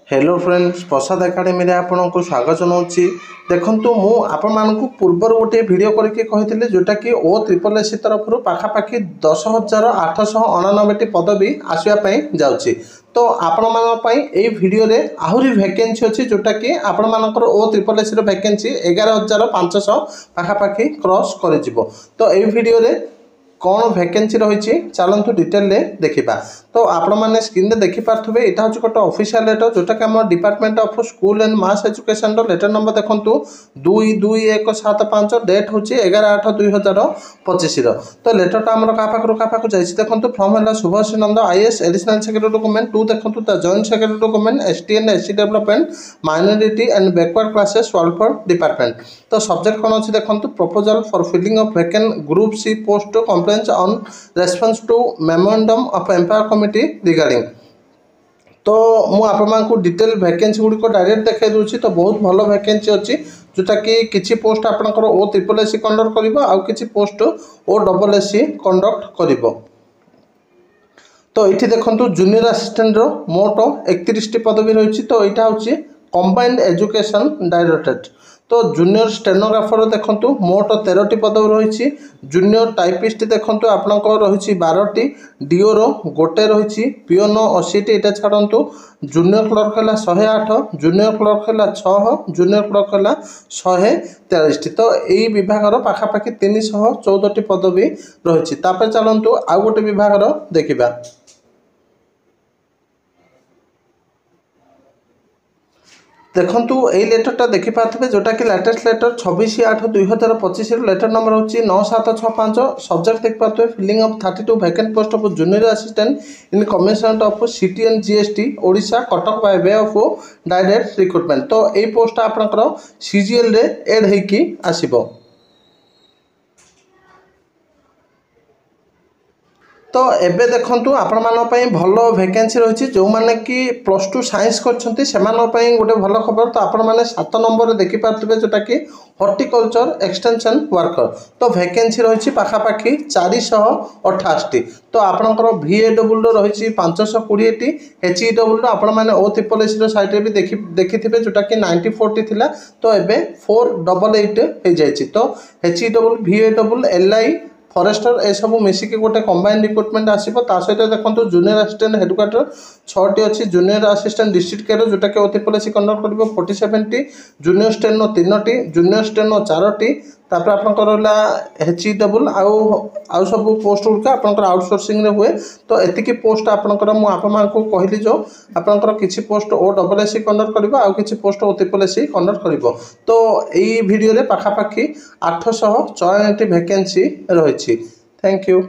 Hello friends, प्रसाद academy रे आपको स्वागत जनाऊँगी। देखो मु आपण पूर्वर गोटे वीडियो करके कही जोटा कि ओ ट्रिपल एससी तरफ पाखापाखि 10,899 पदवी आसवाई जाऊँगी। तो आपण मानी वीडियो रे आहरी वैकेंसी अच्छी जोटा कि आपण मानकर ओ ट्रिपल एससी वैकेंसी 11,500 पाखापाखि क्रॉस कर। तो यही वीडियो रे कौन वैकेंसी रही चलतु डिटेल देखा। तो आपण मैंने स्क्रीन में देखिपे यहाँ हूँ गोटे ऑफिशियल लेटर जोटा कि department of school and mass education letter number देखूँ 222175 डेट हूँ 11/8/2025। तो लेटरटा आम क्या पाखु जाइए देखो फ्रम है Shubhashree Nanda IAS additional secretary document to देखो the joint secretary document STN SC development minority and backward classes welfare department. तो सब्जेक्ट कौन अच्छी देखो proposal for filling of vacant group C post complaints on response to memorandum of empire committee regarding. तो मुझे detail vacancy गुड़िक direct देखा दूसरी। तो बहुत भल वैकेंसी अच्छी जोटा कि किसी पोस्ट आपंकर ओ ट्रिपल एससी कंडक्ट कर आउ किसी post O double SC conduct कर। तो ये देखो जूनियर असिस्टेंट मोट 31 पदवी रही। तो यहाँ हूँ कंबाइंड एजुकेशन डायरेक्टरेट। तो जूनियर स्टेनोग्राफर देखो मोट 13 पदवी रही। जूनियर टाइपिस्ट देखो आपंकर रही 12टी, डीओर गोटे रही, पिओन 80टी ये छाड़ू। जूनियर क्लर्क है 108, जूनियर क्लर्क है 6, जूनियर क्लर्क है 143। तो यही विभाग पाखापाखि 314टी पदवी रही। चलतु आउ गोटे विभाग देखा। देखु यही लेटरटा देखिपे जोटा कि लेटेस्ट लेटर 26/8/2025 लेटर नंबर हूँ 9765। सब्जेक्ट देखिपे filling of 32 vacant post of junior assistant in commissionerate of city and GST Odisha Cuttack by way of direct recruitment. तो यही पोस्ट आपंकर CGL रे एड होगी आसब। तो एबे देखंतु आपण मान पई भल वैकेंसी रही जो माने कि +2 साइंस करछंती सेमान पई गोटे भल खबर। तो आपण माने 7 नंबर देखि पारथबे जोटा कि हॉर्टिकल्चर एक्सटेंशन वर्कर। तो वैकेंसी रही पाखापाखि 488टी। तो आपणकर VAW रही 520टी, HEW आपण माने ओ ट्रिपल एससी साइट भी देखिथिबे जोटा कि 94टी थिला। तो एबे 488 हो जाइछि। तो HEW VAW LI फॉरेस्टर ए सब मिसिक गोटे कंबाइंड रिक्रुटमेंट आसो। सहित देखो जूनियर असिस्टेंट हेडक्वार्टर 6टी अच्छी, जूनियर असिस्टेंट डिस्ट्रिक्ट केयर जोटा कि ट्रिपल एससी कंडक्ट कर 47टी, जूनियर स्टेनो 3टी, जूनियर स्टेनो 4टी। तापर आपंकर HEW आउ सब पोस्ट गुड़िक आपंकर आउटसोर्सिंग हुए। तो एतिकी पोस्ट आपंकर मुझे कहली जो आपंकर किसी post O double SC conduct कर आउ किसी post O triple SC conduct कर। तो यही वीडियो रे पाखापाखि 894टी वैकेंसी रही। Thank you.